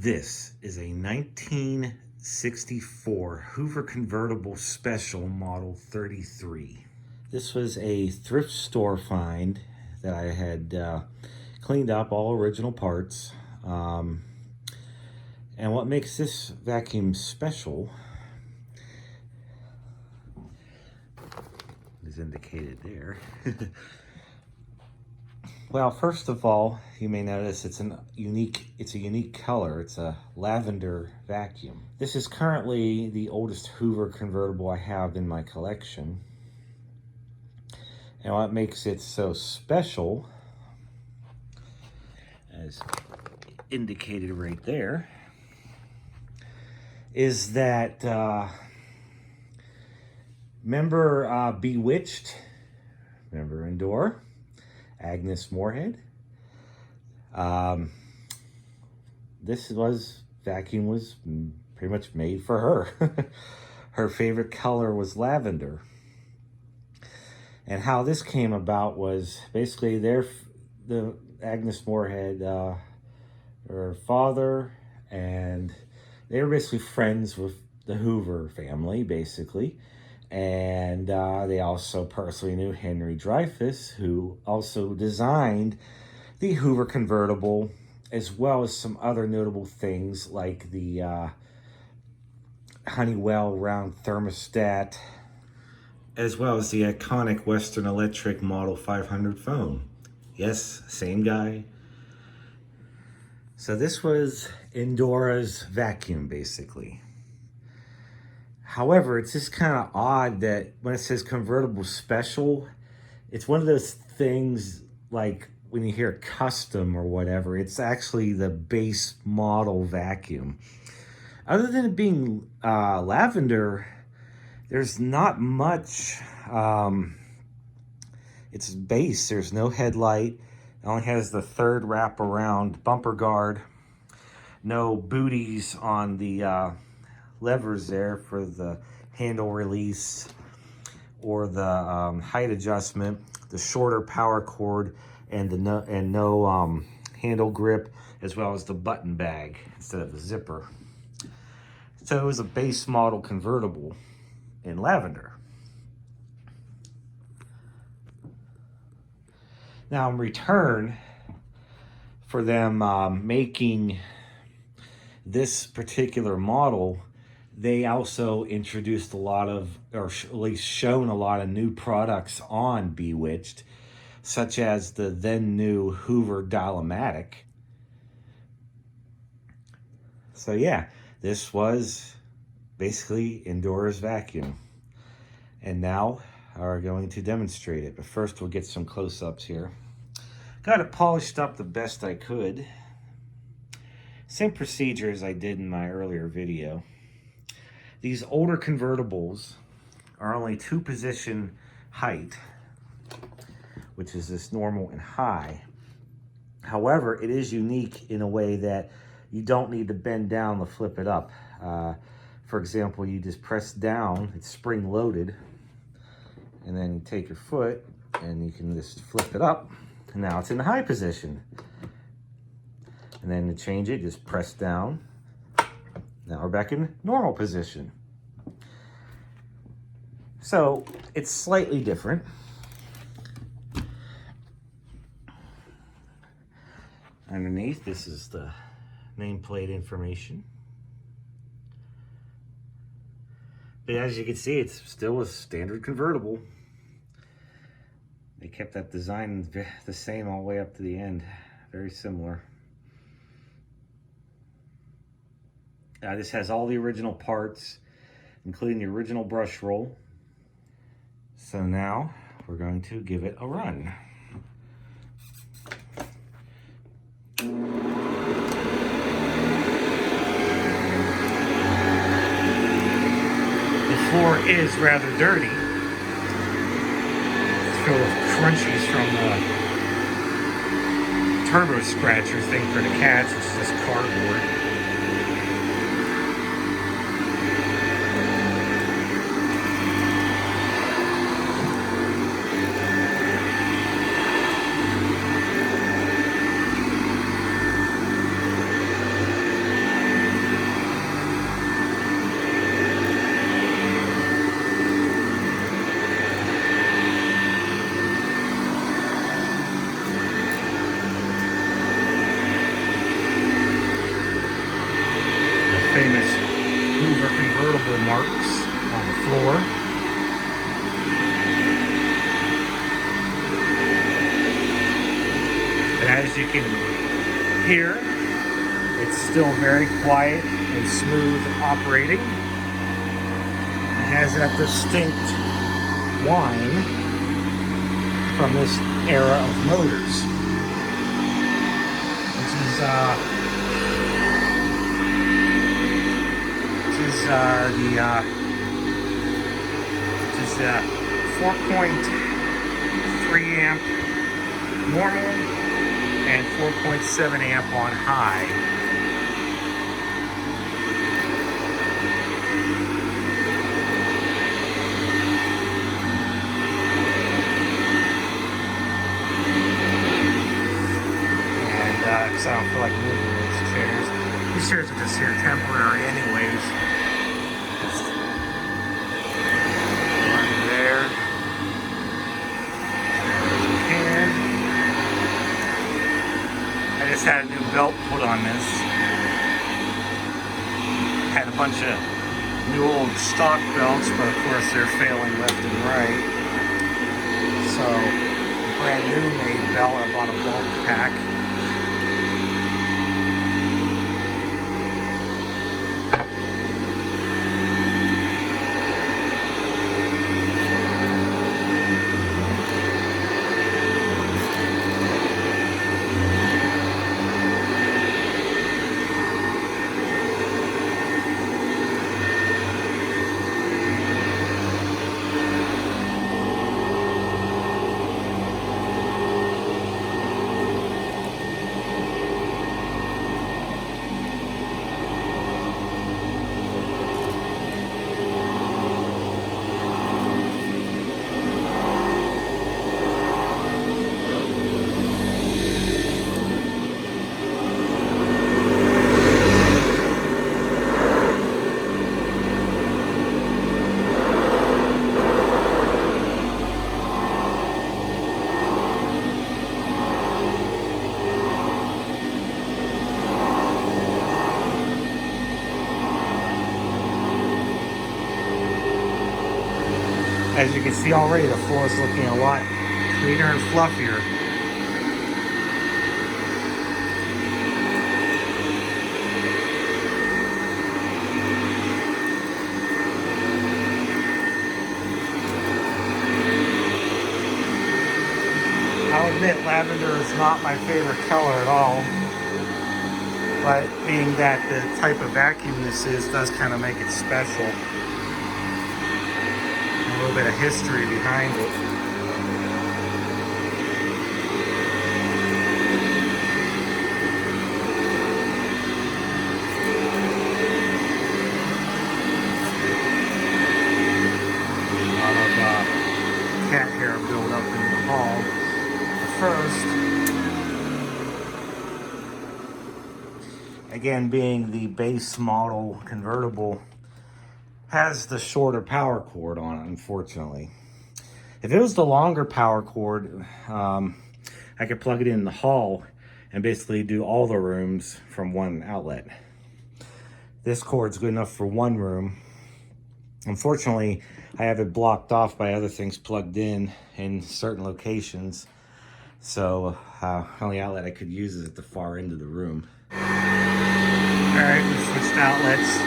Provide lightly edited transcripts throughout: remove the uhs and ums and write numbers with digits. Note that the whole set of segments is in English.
This is a 1964 Hoover Convertible Special Model 33. This was a thrift store find that I had cleaned up, all original parts. And what makes this vacuum special is indicated there. Well, first of all, you may notice it's a unique color. It's a lavender vacuum. This is currently the oldest Hoover convertible I have in my collection. And what makes it so special, as indicated right there, is that remember Bewitched? Remember Endora? Agnes Moorehead. This vacuum was pretty much made for her. Her favorite color was lavender. And how this came about was basically the Agnes Moorehead, her father, and they were basically friends with the Hoover family, basically. And they also personally knew Henry Dreyfuss, who also designed the Hoover convertible, as well as some other notable things like the Honeywell round thermostat, as well as the iconic Western Electric Model 500 phone. Yes, same guy. So this was Endora's vacuum, basically. However, it's just kind of odd that when it says convertible special, it's one of those things like when you hear custom or whatever, it's actually the base model vacuum. Other than it being lavender, there's not much. It's base. There's no headlight. It only has the third wraparound bumper guard. No booties on the levers there for the handle release or the height adjustment, the shorter power cord, and no handle grip, as well as the button bag instead of a zipper. So it was a base model convertible in lavender. Now in return for them making this particular model, they also introduced a lot of, or at least shown a lot of new products on Bewitched, such as the then new Hoover Dial-O-Matic. So yeah, this was basically Endora's vacuum. And now we're going to demonstrate it. But first we'll get some close-ups here. Got it polished up the best I could. Same procedure as I did in my earlier video. These older convertibles are only 2-position height, which is this normal and high. However, it is unique in a way that you don't need to bend down to flip it up. For example, you just press down, it's spring loaded, and then you take your foot and you can just flip it up, and now it's in the high position. And then to change it, just press down. Now we're back in normal position. So it's slightly different. Underneath, this is the nameplate information. But as you can see, it's still a standard convertible. They kept that design the same all the way up to the end. Very similar. This has all the original parts, including the original brush roll. So now we're going to give it a run. The floor is rather dirty. It's filled with crunchies from the turbo scratcher thing for the cats. It's just cardboard. famous Hoover Convertible marks on the floor. And as you can hear, it's still very quiet and smooth operating. It has that distinct whine from this era of motors. This is the 4.3 amp normal and 4.7 amp on high. Because I don't feel like moving these chairs. These chairs are just here temporary anyways. One there. And I just had a new belt put on this. Had a bunch of new old stock belts, but of course they're failing left and right. So, brand new made belt, I bought a bulk pack. As you can see already, the floor is looking a lot cleaner and fluffier. I'll admit lavender is not my favorite color at all, but being that the type of vacuum this is does kind of make it special. A little bit of history behind it. A lot of cat hair built up in the hall. First, again, being the base model convertible, has the shorter power cord on it, unfortunately. If it was the longer power cord, I could plug it in the hall and basically do all the rooms from one outlet. This cord's good enough for one room. Unfortunately, I have it blocked off by other things plugged in certain locations. So, only outlet I could use is at the far end of the room. Alright, we switched outlets.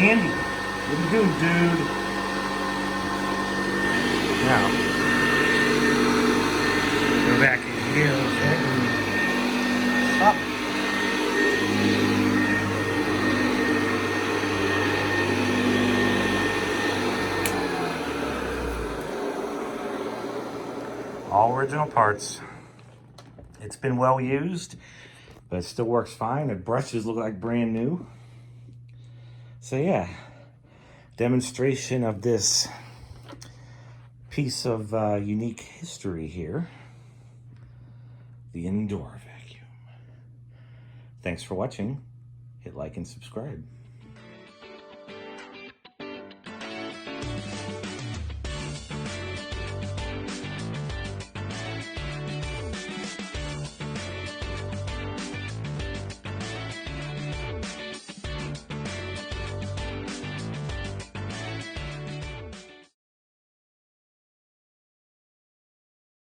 Andy, what are you doing, dude? Now, go back in here, okay? Stop. All original parts. It's been well used, but it still works fine. The brushes look like brand new. So yeah, demonstration of this piece of unique history here. The Endora vacuum. Thanks for watching. Hit like and subscribe.